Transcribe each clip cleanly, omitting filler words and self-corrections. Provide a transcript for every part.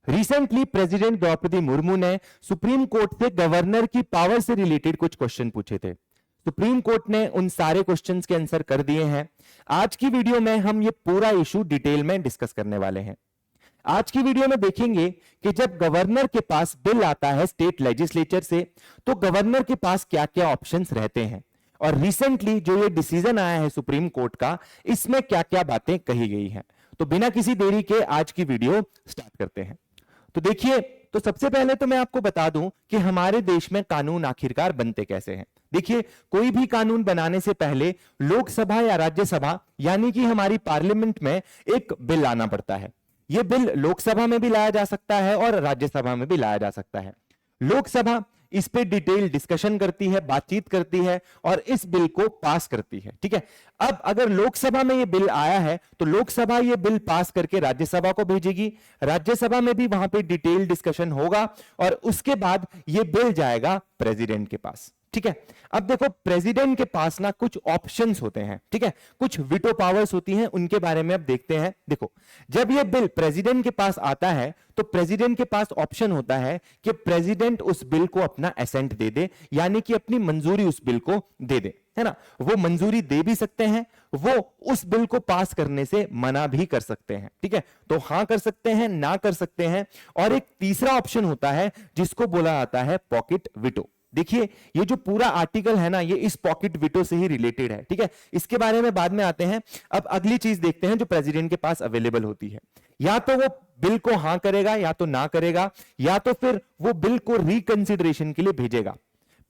Recently president Draupadi Murmu ने supreme court से governor की पावर से रिलेटेड कुछ क्वेश्चन पूछे थे। सुप्रीम कोर्ट ने उन सारे क्वेश्चंस के आंसर कर दिए हैं। आज की वीडियो में हम ये पूरा इशू डिटेल में डिस्कस करने वाले हैं। आज की वीडियो में देखेंगे कि जब गवर्नर के पास बिल आता है स्टेट लेजिस्लेचर से, तो गवर्नर के पास क्या क्या ऑप्शंस रहते हैं, और रिसेंटली जो ये डिसीजन आया है सुप्रीम कोर्ट का, इसमें क्या क्या बातें कही गई हैं। तो बिना किसी देरी के आज की वीडियो स्टार्ट करते हैं। तो देखिए, तो सबसे पहले तो मैं आपको बता दूं कि हमारे देश में कानून आखिरकार बनते कैसे हैं। देखिए, कोई भी कानून बनाने से पहले लोकसभा या राज्यसभा यानी कि हमारी पार्लियामेंट में एक बिल आना पड़ता है। यह बिल लोकसभा में भी लाया जा सकता है और राज्यसभा में भी लाया जा सकता है। लोकसभा इस पे डिटेल डिस्कशन करती है, बातचीत करती है और इस बिल को पास करती है। ठीक है, अब अगर लोकसभा में ये बिल आया है तो लोकसभा ये बिल पास करके राज्यसभा को भेजेगी, राज्यसभा में भी वहां पे डिटेल डिस्कशन होगा और उसके बाद ये बिल जाएगा प्रेसिडेंट के पास। ठीक है, अब देखो, प्रेसिडेंट के पास ना कुछ ऑप्शंस होते हैं। ठीक है, कुछ वीटो पावर्स होती हैं, उनके बारे में अब देखते हैं। देखो, जब ये बिल प्रेसिडेंट के पास आता है तो प्रेसिडेंट के पास ऑप्शन होता है कि प्रेसिडेंट उस बिल को अपना एसेंट दे दे, यानी कि अपनी मंजूरी उस बिल को दे दे, है ना। वो मंजूरी दे भी सकते हैं, वो उस बिल को पास करने से मना भी कर सकते हैं। ठीक है, तो हां कर सकते हैं, ना कर सकते हैं। और एक तीसरा ऑप्शन होता है जिसको बोला जाता है पॉकेट वीटो। देखिए, ये जो पूरा आर्टिकल है ना, ये इस पॉकेट वीटो से ही रिलेटेड है। ठीक है, इसके बारे में बाद में आते हैं। अब अगली चीज देखते हैं जो प्रेसिडेंट के पास अवेलेबल होती है। या तो वो बिल को हां करेगा या तो ना करेगा, या तो फिर वो बिल को रिकंसिडरेशन के लिए भेजेगा।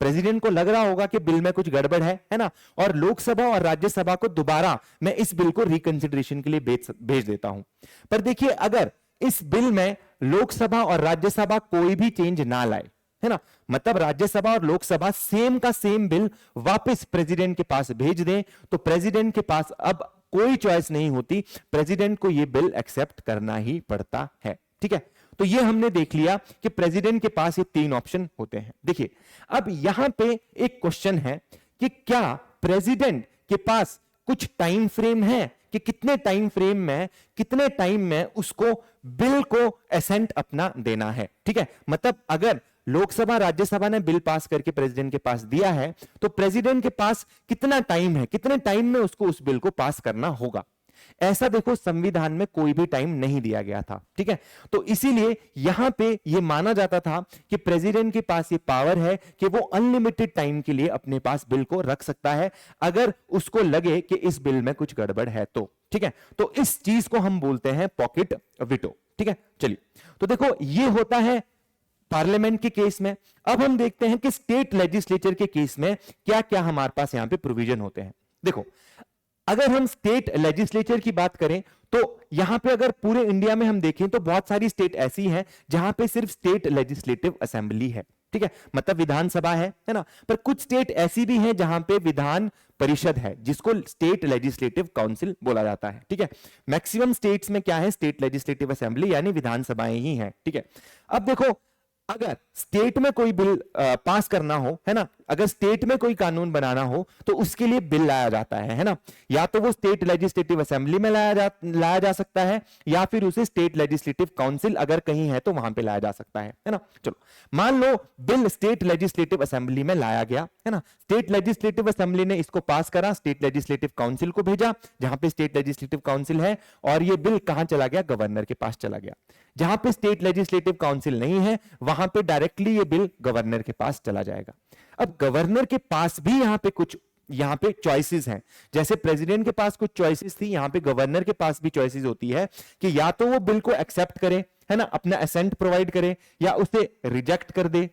प्रेसिडेंट को लग रहा होगा कि बिल में कुछ गड़बड़ है ना, और लोकसभा और राज्यसभा को दोबारा मैं इस बिल को रिकंसिडरेशन के लिए भेज देता हूं। पर देखिए, अगर इस बिल में लोकसभा और राज्यसभा कोई भी चेंज ना लाए, है ना, मतलब राज्यसभा और लोकसभा सेम का सेम बिल वापस प्रेसिडेंट के पास भेज दें, तो प्रेसिडेंट के पास अब कोई चॉइस नहीं होती, प्रेसिडेंट को यह बिल एक्सेप्ट करना ही पड़ता है। ठीक है, तो ये हमने देख लिया कि प्रेसिडेंट के पास ये तीन ऑप्शन होते हैं। देखिए, अब यहां पे एक क्वेश्चन है कि क्या प्रेसिडेंट के पास कुछ टाइम फ्रेम है कि कितने टाइम फ्रेम में, कितने टाइम में उसको बिल को एसेंट अपना देना है। ठीक है, मतलब अगर लोकसभा राज्यसभा ने बिल पास करके प्रेसिडेंट के पास दिया है तो प्रेसिडेंट के पास कितना टाइम है, कितने टाइम में उसको उस बिल को पास करना होगा। ऐसा देखो, संविधान में कोई भी टाइम नहीं दिया गया था। ठीक है, तो इसीलिए यहां पे यह माना जाता था कि प्रेसिडेंट के पास ये पावर है कि वो अनलिमिटेड टाइम के लिए अपने पास बिल को रख सकता है अगर उसको लगे कि इस बिल में कुछ गड़बड़ है तो। ठीक है, तो इस चीज को हम बोलते हैं पॉकेट वीटो। ठीक है, चलिए, तो देखो, ये होता है पार्लियामेंट के केस में। अब हम देखते हैं कि स्टेट लेजिस्लेचर के केस में क्या क्या हमारे पास यहां पे प्रोविजन होते हैं। देखो, अगर हम स्टेट लेजिस्लेचर की बात करें तो यहां पे अगर पूरे इंडिया में हम देखें तो बहुत सारी स्टेट ऐसी हैं जहां पे सिर्फ स्टेट लेजिस्लेटिव असेंबली है। ठीक है, मतलब विधानसभा है ना, पर कुछ स्टेट ऐसी भी हैं जहां पे विधान परिषद है, जिसको स्टेट लेजिस्लेटिव काउंसिल बोला जाता है। ठीक है, मैक्सिमम स्टेट्स में क्या है, स्टेट लेजिस्लेटिव असेंबली यानी विधानसभाएं ही हैं। ठीक है, अब देखो, अगर स्टेट में कोई बिल पास करना हो, है ना, अगर स्टेट में कोई कानून बनाना हो तो उसके लिए बिल लाया जाता है ना, या तो वो स्टेट लेजिस्लेटिव असेंबली में लाया जा सकता है, या फिर उसे स्टेट लेजिस्लेटिव काउंसिल अगर कहीं है तो वहां पे लाया जा सकता है ना। चलो, मान लो बिल स्टेट लेजिस्लेटिव असेंबली में लाया गया, है ना, स्टेट लेजिस्लेटिव असेंबली ने इसको पास करा, स्टेट लेजिस्लेटिव काउंसिल को भेजा जहां पे स्टेट लेजिस्लेटिव काउंसिल है, और ये बिल कहां चला गया, गवर्नर के पास चला गया। जहां पे स्टेट लेजिस्लेटिव काउंसिल नहीं है वहां पे डायरेक्टली ये बिल गवर्नर के पास चला जाएगा। अब गवर्नर के पास भी यहां पे चॉइसेस हैं। जैसे प्रेसिडेंट के पास कुछ चॉइसेस थी, यहां पे गवर्नर के पास भी चॉइसेस होती है कि या तो वो बिल को एक्सेप्ट करे, है ना, अपना एसेंट प्रोवाइड करे, या उसे रिजेक्ट कर दे,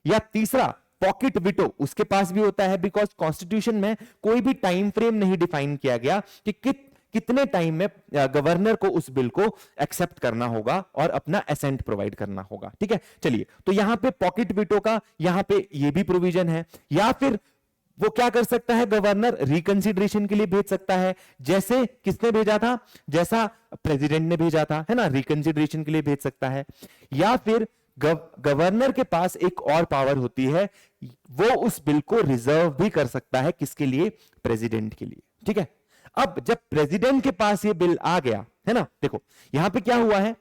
या तीसरा पॉकेट वीटो उसके पास भी होता है, बिकॉज कॉन्स्टिट्यूशन में कोई भी टाइम फ्रेम नहीं डिफाइन किया गया कि कितने टाइम में गवर्नर को उस बिल को एक्सेप्ट करना होगा और अपना एसेंट प्रोवाइड करना होगा। ठीक है, चलिए, तो यहां पे पॉकेट वीटो का यहां पे ये भी प्रोविजन है। या फिर वो क्या कर सकता है, गवर्नर रिकंसिडरेशन के लिए भेज सकता है, जैसे किसने भेजा था, जैसा प्रेसिडेंट ने भेजा था, है ना, रिकंसिडरेशन के लिए भेज सकता है। या फिर गवर्नर के पास एक और पावर होती है, वो उस बिल को रिजर्व भी कर सकता है, किसके लिए, प्रेसिडेंट के लिए। ठीक है, अब जब प्रेसिडेंट के पास ये बिल आ गया, है ना, देखो यहां पे क्या हुआ है,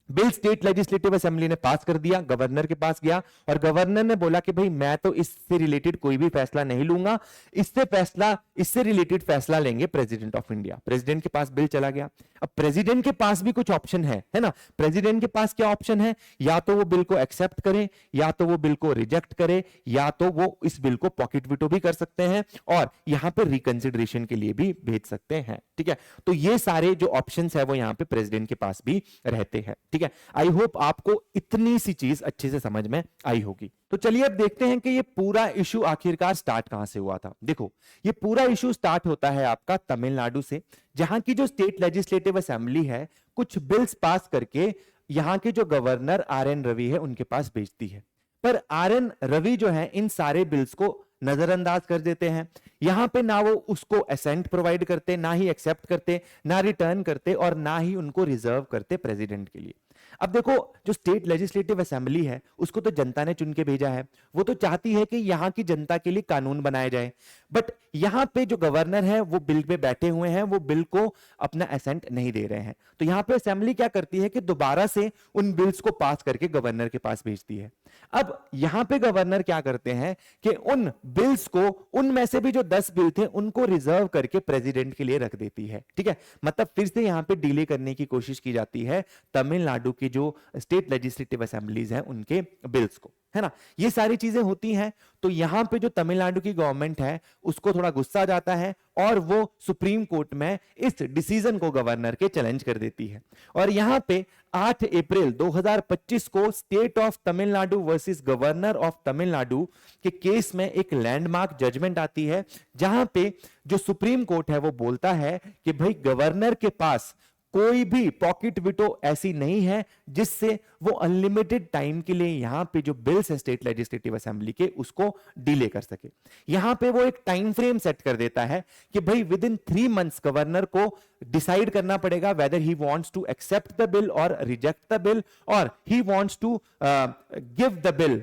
बिल स्टेट लेजिस्लेटिव असेंबली ने पास कर दिया, गवर्नर के पास गया और गवर्नर ने बोला कि भाई मैं तो इससे रिलेटेड कोई भी फैसला नहीं लूंगा, इससे रिलेटेड फैसला लेंगे प्रेसिडेंट ऑफ इंडिया। प्रेसिडेंट के पास बिल चला गया। अब प्रेसिडेंट के पास भी कुछ ऑप्शन है ना। प्रेसिडेंट के पास क्या ऑप्शन है, या तो वो बिल को एक्सेप्ट करे, या तो वो बिल को रिजेक्ट करे, या तो वो इस बिल को पॉकेट वीटो भी कर सकते हैं और यहां पे रिकंसिडरेशन के लिए भी भेज सकते हैं। ठीक है, तो ये सारे जो ऑप्शंस है वो यहां पे प्रेसिडेंट के पास भी रहते हैं। ठीक है, आई होप आपको इतनी सी चीज अच्छे से समझ में आई होगी। तो चलिए अब देखते हैं कि ये पूरा इशू आखिरकार स्टार्ट कहां से हुआ था। देखो, ये पूरा इशू स्टार्ट होता है आपका तमिलनाडु से, जहां की जो स्टेट लेजिस्लेटिव असेंबली है कुछ बिल्स पास करके यहां के जो गवर्नर RN रवि है उनके पास भेजती है। पर RN रवि जो है इन सारे बिल्स को नजरअंदाज कर देते हैं। यहां पे ना वो उसको असेंट प्रोवाइड करते, ना ही एक्सेप्ट करते, ना रिटर्न करते और ना ही उनको रिजर्व करते प्रेसिडेंट के लिए। अब देखो, जो स्टेट लेजिस्लेटिव असेंबली है उसको तो जनता ने चुन के भेजा है, वो तो चाहती है कि यहां की जनता के लिए कानून बनाए जाए। बट यहां पे जो गवर्नर है वो बिल पे बैठे हुए हैं, वो बिल को अपना असेंट नहीं दे रहे हैं। तो यहां पे असेंबली क्या करती है कि दोबारा से उन बिल्स को पास करके गवर्नर के पास भेजती है। अब यहां पे गवर्नर क्या करते हैं कि उन बिल्स को, उनमें से भी जो 10 बिल थे उनको रिजर्व करके प्रेसिडेंट के लिए रख देती है। ठीक है, मतलब फिर से यहां पे डिले करने की कोशिश की जाती है तमिलनाडु की जो स्टेट लेजिस्लेटिव असेंबलीज हैं उनके बिल्स को, है ना। ये सारी चीजें होती हैं तो यहां पे जो तमिलनाडु की गवर्नमेंट है उसको थोड़ा गुस्सा आ जाता है और वो सुप्रीम कोर्ट में इस डिसीजन को गवर्नर के चैलेंज कर देती है। और यहां पे 8 अप्रैल 2025 को state of Tamil Nadu versus governor of Tamil Nadu के केस में एक लैंडमार्क जजमेंट आती है, जहां पे जो सुप्रीम कोर्ट है वो बोलता है कि भाई गवर्नर के पास कोई भी पॉकेट विटो ऐसी नहीं है जिससे वो अनलिमिटेड टाइम के लिए यहां पे जो बिल्स है स्टेट लेजिस्लेटिव असेंबली के उसको डिले कर सके। यहां पे वो एक टाइम फ्रेम सेट कर देता है कि भाई विद इन 3 मंथ्स गवर्नर को डिसाइड करना पड़ेगा whether he wants to accept the bill और रिजेक्ट द बिल और he wants to give the bill,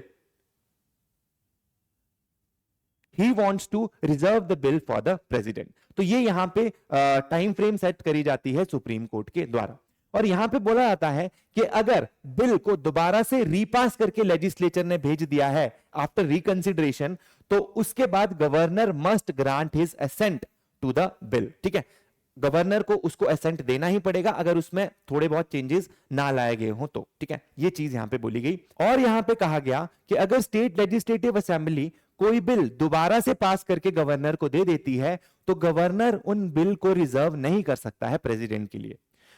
he wants to reserve the bill for the president। तो ये यहां पे टाइम फ्रेम सेट करी जाती है सुप्रीम कोर्ट के द्वारा। और यहां पे बोला जाता है कि अगर बिल को दोबारा से रीपास करके लेजिस्लेचर ने भेज दिया है आफ्टर रिकंसिडरेशन, तो उसके बाद governor must grant his assent to the bill. ठीक है, गवर्नर को उसको असेंट देना ही पड़ेगा अगर उसमें थोड़े बहुत चेंजेस ना लाए गए हो तो। ठीक है, ये चीज यहां पे बोली गई। और यहां पे कहा गया कि अगर स्टेट लेजिस्लेटिव असेंबली कोई बिल दोबारा से पास करके गवर्नर को दे देती है तो गवर्नर उन बिल को रिजर्व नहीं कर सकता है प्रेसिडेंट के लिए।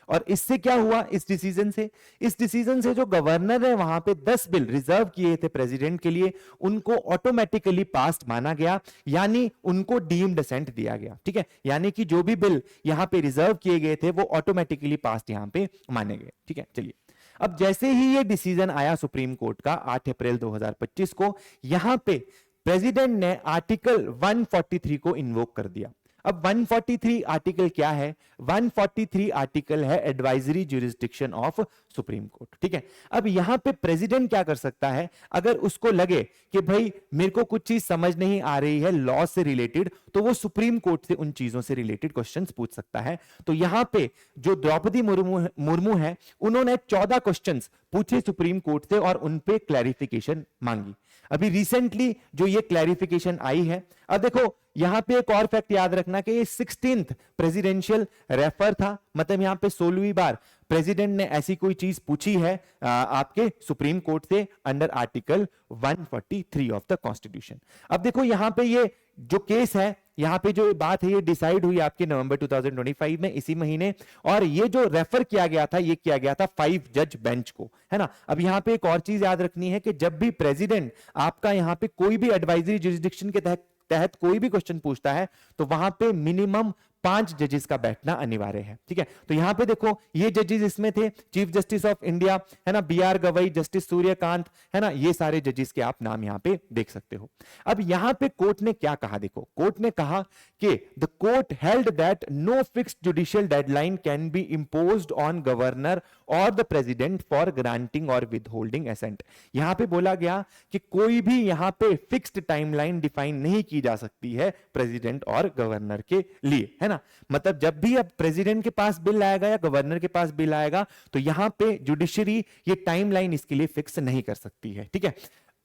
और इससे क्या हुआ, इस डिसीजन से जो गवर्नर है वहां पे 10 बिल रिजर्व किए थे प्रेसिडेंट के लिए, उनको ऑटोमेटिकली पास्ड माना गया, यानी उनको डीम्ड असेंट दिया गया। ठीक है, यानी कि जो भी बिल यहां पे रिजर्व किए गए थे वो ऑटोमेटिकली पास्ड यहां पे माने गए। ठीक है, चलिए अब जैसे ही ये डिसीजन आया सुप्रीम कोर्ट का 8 अप्रैल 2025 को, यहां पे प्रेसिडेंट ने आर्टिकल 143 को इन्वोक कर दिया। अब 143 आर्टिकल क्या है? 143 आर्टिकल है advisory jurisdiction of supreme court. ठीक है, अब यहां पे प्रेसिडेंट क्या कर सकता है, अगर उसको लगे कि भाई मेरे को कुछ चीज समझ नहीं आ रही है लॉ से रिलेटेड, तो वो सुप्रीम कोर्ट से उन चीजों से रिलेटेड क्वेश्चंस पूछ सकता है। तो यहां पे जो द्रौपदी मुर्मू है उन्होंने 14 क्वेश्चंस पूछे सुप्रीम कोर्ट से और उन पे क्लैरिफिकेशन मांगी। अभी रिसेंटली जो ये क्लैरिफिकेशन आई है, अब देखो यहां पे एक और फैक्ट याद रखना कि ये 16th प्रेसिडेंशियल रेफर था, मतलब यहां पे 16वीं बार प्रेसिडेंट ने ऐसी कोई चीज पूछी है आपके सुप्रीम कोर्ट से under article 143 of the constitution. अब देखो यहां पे ये जो केस है, यहां पे जो बात है ये डिसाइड हुई आपके नवंबर 2025 में, इसी महीने, और ये जो रेफर किया गया था ये किया गया था 5 जज बेंच को, है ना। अब यहां पे एक और चीज याद रखनी है कि जब भी प्रेसिडेंट आपका यहां पे कोई भी एडवाइजरी जुरिसडिक्शन के तहत कोई भी क्वेश्चन पूछता है तो वहां पे मिनिमम 5 जजेस का बैठना अनिवार्य है। ठीक है, तो यहां पे देखो ये जजेस इसमें थे चीफ जस्टिस ऑफ इंडिया, है ना, BR गवई, जस्टिस सूर्यकांत, है ना, ये सारे जजेस के आप नाम यहां पे देख सकते हो। अब यहां पे कोर्ट ने क्या कहा, देखो कोर्ट ने कहा कि the court held that no fixed judicial deadline can be imposed on governor और द प्रेसिडेंट फॉर ग्रांटिंग और विदहोल्डिंग असेंट। यहां पे बोला गया कि कोई भी यहां पे फिक्स्ड टाइमलाइन डिफाइन नहीं की जा सकती है प्रेसिडेंट और गवर्नर के लिए, है ना। ना। मतलब जब भी अब प्रेसिडेंट के पास बिल आएगा या गवर्नर के पास बिल आएगा तो यहां पे जुडिशरी ये टाइमलाइन इसके लिए फिक्स नहीं कर सकती है, ठीक है।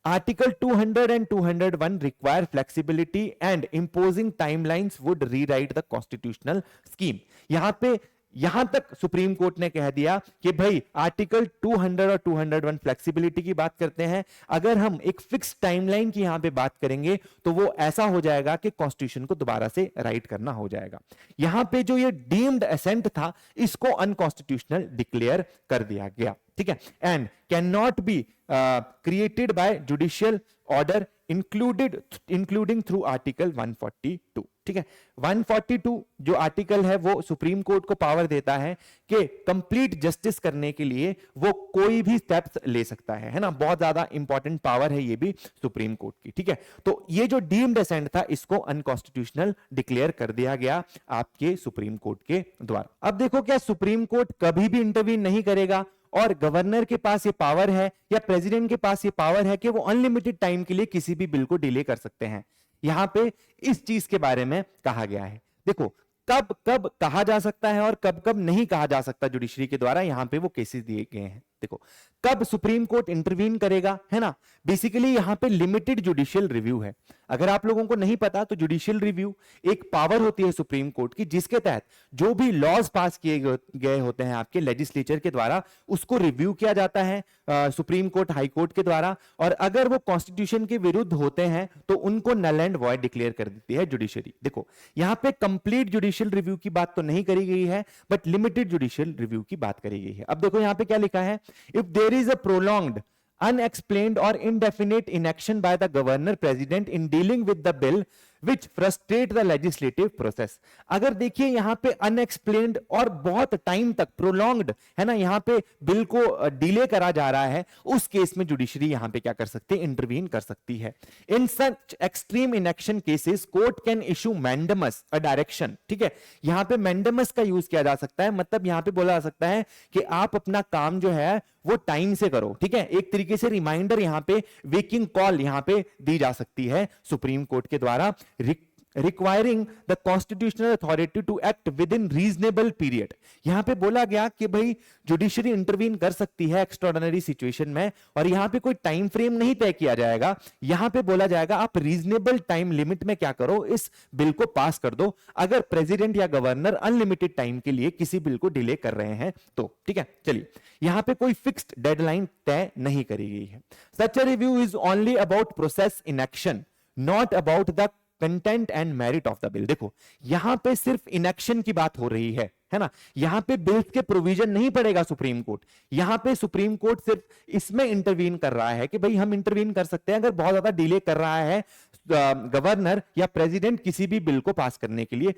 Article 200 and 201 require flexibility and imposing timelines would rewrite the constitutional scheme. यहां तक सुप्रीम कोर्ट ने कह दिया कि भाई आर्टिकल 200 और 201 फ्लेक्सिबिलिटी की बात करते हैं, अगर हम एक फिक्स टाइमलाइन की यहां पे बात करेंगे तो वो ऐसा हो जाएगा कि कॉन्स्टिट्यूशन को दोबारा से राइट करना हो जाएगा। यहां पे जो ये डीम्ड असेंट था इसको अनकॉन्स्टिट्यूशनल डिक्लेयर कर दिया गया, ठीक है। And can not be created by judicial order including through article 142, ठीक है। 142 जो आर्टिकल है वो सुप्रीम कोर्ट को पावर देता है कि कंप्लीट जस्टिस करने के लिए वो कोई भी स्टेप्स ले सकता है ना। बहुत ज्यादा इंपॉर्टेंट पावर है ये भी सुप्रीम कोर्ट की, ठीक है। तो ये जो डीम्ड असेंट था इसको अनकॉन्स्टिट्यूशनल डिक्लेयर कर दिया गया आपके सुप्रीम कोर्ट के द्वारा। अब देखो, क्या सुप्रीम कोर्ट कभी भी इंटरवीन नहीं करेगा और गवर्नर के पास ये पावर है या प्रेसिडेंट के पास ये पावर है कि वो अनलिमिटेड टाइम के लिए किसी भी बिल को डिले कर सकते हैं? यहां पे इस चीज के बारे में कहा गया है। देखो, कब कब कहा जा सकता है और कब कब नहीं कहा जा सकता जुडिशरी के द्वारा, यहां पे वो केसेस दिए गए हैं। देखो, कब सुप्रीम कोर्ट इंटरवीन करेगा, है ना। बेसिकली यहां पे लिमिटेड जुडिशियल रिव्यू है। अगर आप लोगों को नहीं पता तो जुडिशियल रिव्यू एक पावर होती है सुप्रीम कोर्ट की जिसके तहत जो भी लॉज पास किए गए होते हैं आपके लेजिस्लेचर के द्वारा उसको रिव्यू किया जाता है सुप्रीम कोर्ट, हाई कोर्ट के द्वारा, और अगर वो कॉन्स्टिट्यूशन के विरुद्ध होते हैं तो उनको नल एंड वॉइड डिक्लेयर कर देती है जुडिशरी। देखो, यहां पे कंप्लीट जुडिशियल रिव्यू की बात तो नहीं करी गई है बट लिमिटेड जुडिशियल रिव्यू की बात करी गई है। अब देखो यहां पे क्या लिखा है, if there is a prolonged unexplained or indefinite inaction by the governor president in dealing with the bill which frustrate the legislative process। अगर देखिए यहां पे unexplained और बहुत टाइम तक prolonged है ना, यहां पे बिल को डिले करा जा रहा है, उस केस में जुडिशरी यहां पे क्या कर सकती है, इंटरवीन कर सकती है। In such extreme inaction cases court can issue mandamus a direction, ठीक है। यहां पे मैंडेमस का यूज किया जा सकता है, मतलब यहां पे बोला जा सकता है कि आप अपना काम जो है वो टाइम से करो, ठीक है। एक तरीके से रिमाइंडर यहां पे वेकिंग कॉल यहां पे दी जा सकती है सुप्रीम कोर्ट के द्वारा, requiring the constitutional authority to act within reasonable period। यहां पे बोला गया कि भाई जुडिशरी इंटरवीन कर सकती है एक्स्ट्राऑर्डिनरी सिचुएशन में और यहां पे कोई टाइम फ्रेम नहीं तय किया जाएगा। यहां पे बोला जाएगा आप रीजनेबल टाइम लिमिट में क्या करो, इस बिल को पास कर दो अगर प्रेसिडेंट या गवर्नर अनलिमिटेड टाइम के लिए किसी बिल को डिले कर रहे हैं तो, ठीक है। चलिए, यहां पे कोई फिक्स्ड डेडलाइन तय नहीं करी गई है। Such a review is only about process in action, not about the content and merit of the bill. देखो, यहां पे सिर्फ इनएक्शन की बात हो रही है ना। यहां पे बिल्स के प्रोविजन नहीं पड़ेगा सुप्रीम कोर्ट, यहां पे सुप्रीम कोर्ट सिर्फ इसमें इंटरवीन कर रहा है कि भाई हम इंटरवीन कर सकते हैं अगर बहुत ज्यादा डिले कर रहा है गवर्नर या प्रेसिडेंट किसी भी बिल को पास करने के लिए,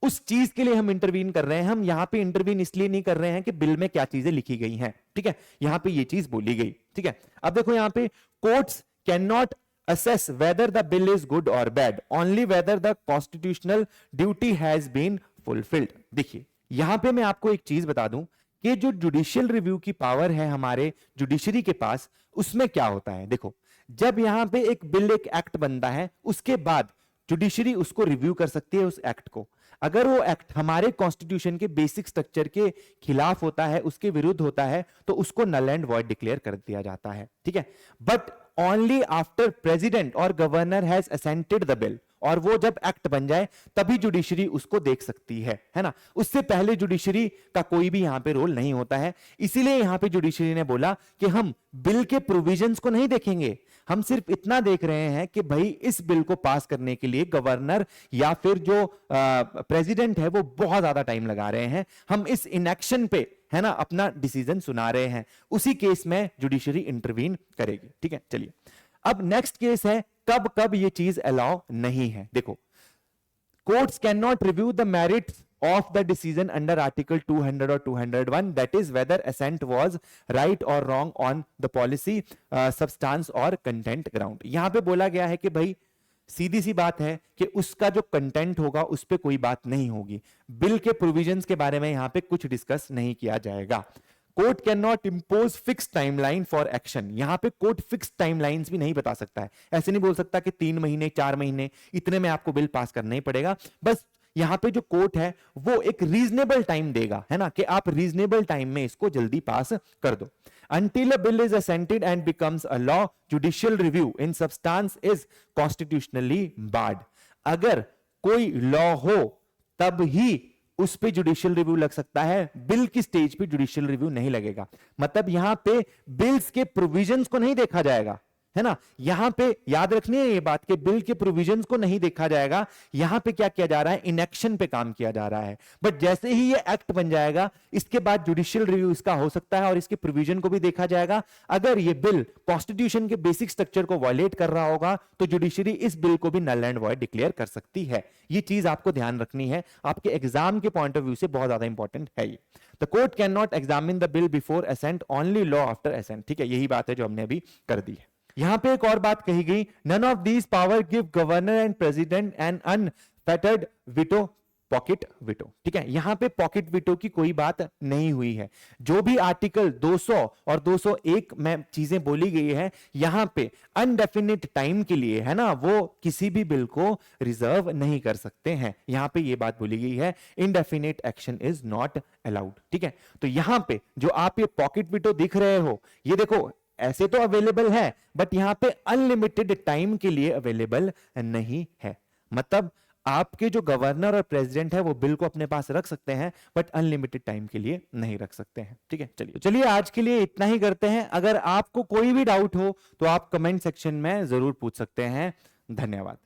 उस चीज के लिए हम इंटरवीन कर रहे हैं। हम यहां पे इंटरवीन इसलिए नहीं कर रहे हैं कि बिल में क्या चीजें लिखी गई हैं, ठीक है। यहां पे ये चीज बोली गई, ठीक है। अब देखो यहां पे courts can not assess whether the bill is good or bad, only whether the constitutional duty has been fulfilled। देखिए, यहां पे मैं आपको एक चीज बता दूं कि जो जुडिशियल रिव्यू की पावर है हमारे जुडिशरी के पास, उसमें क्या होता है। देखो, जब यहां पे एक बिल, एक एक्ट बनता है, उसके बाद जुडिशरी उसको रिव्यू कर सकती है उस एक्ट को। अगर वो एक्ट हमारे कॉन्स्टिट्यूशन के बेसिक स्ट्रक्चर के खिलाफ होता है, उसके विरुद्ध होता है, तो उसको नल एंड वॉइड डिक्लेयर कर दिया जाता है, ठीक है। बट ओनली आफ्टर प्रेसिडेंट और governor has assented the bill, और वो जब एक्ट बन जाए तभी जुडिशरी उसको देख सकती है ना। उससे पहले जुडिशरी का कोई भी यहां पे रोल नहीं होता है। इसीलिए यहां पे जुडिशरी ने बोला कि हम बिल के प्रोविजंस को नहीं देखेंगे, हम सिर्फ इतना देख रहे हैं कि भाई इस बिल को पास करने के लिए गवर्नर या फिर जो प्रेसिडेंट है वो बहुत ज्यादा टाइम लगा रहे हैं, हम इस इनएक्शन पे है ना अपना डिसीजन सुना रहे हैं, उसी केस में जुडिशरी इंटरवीन करेगी, ठीक है। चलिए, अब नेक्स्ट केस है कब कब ये चीज अलाउ नहीं है। देखो, courts can not review the merits of the decision under article 200 or 201, that is whether assent was right or wrong on the policy substance or content ground। यहां पे बोला गया है कि भाई सीधी सी बात है कि उसका जो कंटेंट होगा उस पे कोई बात नहीं होगी, बिल के प्रोविजंस के बारे में यहां पे कुछ डिस्कस नहीं किया जाएगा। Court can not impose fix timeline for action. यहां पे कोर्ट फिक्स टाइमलाइंस भी नहीं बता सकता है, ऐसे नहीं बोल सकता कि 3 महीने 4 महीने इतने में आपको बिल पास करना ही पड़ेगा। बस यहां पे जो कोर्ट है वो एक रीजनेबल टाइम देगा, है ना, कि आप रीजनेबल टाइम में इसको जल्दी पास कर दो। Until a bill is assented and becomes a law, judicial review in substance is constitutionally barred. अगर कोई लॉ हो तब ही उस पे जुडिशियल रिव्यू लग सकता है, बिल की स्टेज पे जुडिशियल रिव्यू नहीं लगेगा। मतलब यहां पे बिल्स के प्रोविजंस को नहीं देखा जाएगा, है ना, यहां पे याद रखनी है ये बात कि बिल के प्रोविजंस को नहीं देखा जाएगा। यहां पे क्या किया जा रहा है, इनएक्शन पे काम किया जा रहा है। बट जैसे ही ये एक्ट बन जाएगा इसके बाद जुडिशियल रिव्यू इसका हो सकता है और इसके प्रोविजन को भी देखा जाएगा। अगर ये बिल कॉन्स्टिट्यूशन के बेसिक स्ट्रक्चर को वायलेट कर रहा होगा तो जुडिशरी इस बिल को भी नल एंड वॉइड डिक्लेयर कर सकती है। ये चीज आपको ध्यान रखनी है, आपके एग्जाम के पॉइंट ऑफ व्यू से बहुत ज्यादा इंपॉर्टेंट है ये। The court can not examine the bill before assent, only law after assent. ठीक है, यही बात है जो हमने अभी कर दी है। यहां पे एक और बात कही गई, none of these power give governor and president an unfettered veto, pocket veto. ठीक है, यहां पे पॉकेट विटो की कोई बात नहीं हुई है। जो भी आर्टिकल 200 और 201 में चीजें बोली गई है यहां पे अनडेफिनिट टाइम के लिए, है ना, वो किसी भी बिल को रिजर्व नहीं कर सकते हैं। यहां पे ये बात बोली गई है, indefinite action is not allowed. ठीक है, तो यहां पे जो आप ये पॉकेट विटो दिख रहे हो, ये देखो ऐसे तो अवेलेबल है बट यहां पे अनलिमिटेड टाइम के लिए अवेलेबल नहीं है। मतलब आपके जो गवर्नर और प्रेसिडेंट है वो बिल को अपने पास रख सकते हैं बट अनलिमिटेड टाइम के लिए नहीं रख सकते हैं। ठीक है, चलिए आज के लिए इतना ही करते हैं। अगर आपको कोई भी डाउट हो तो आप कमेंट सेक्शन में जरूर पूछ सकते हैं। धन्यवाद।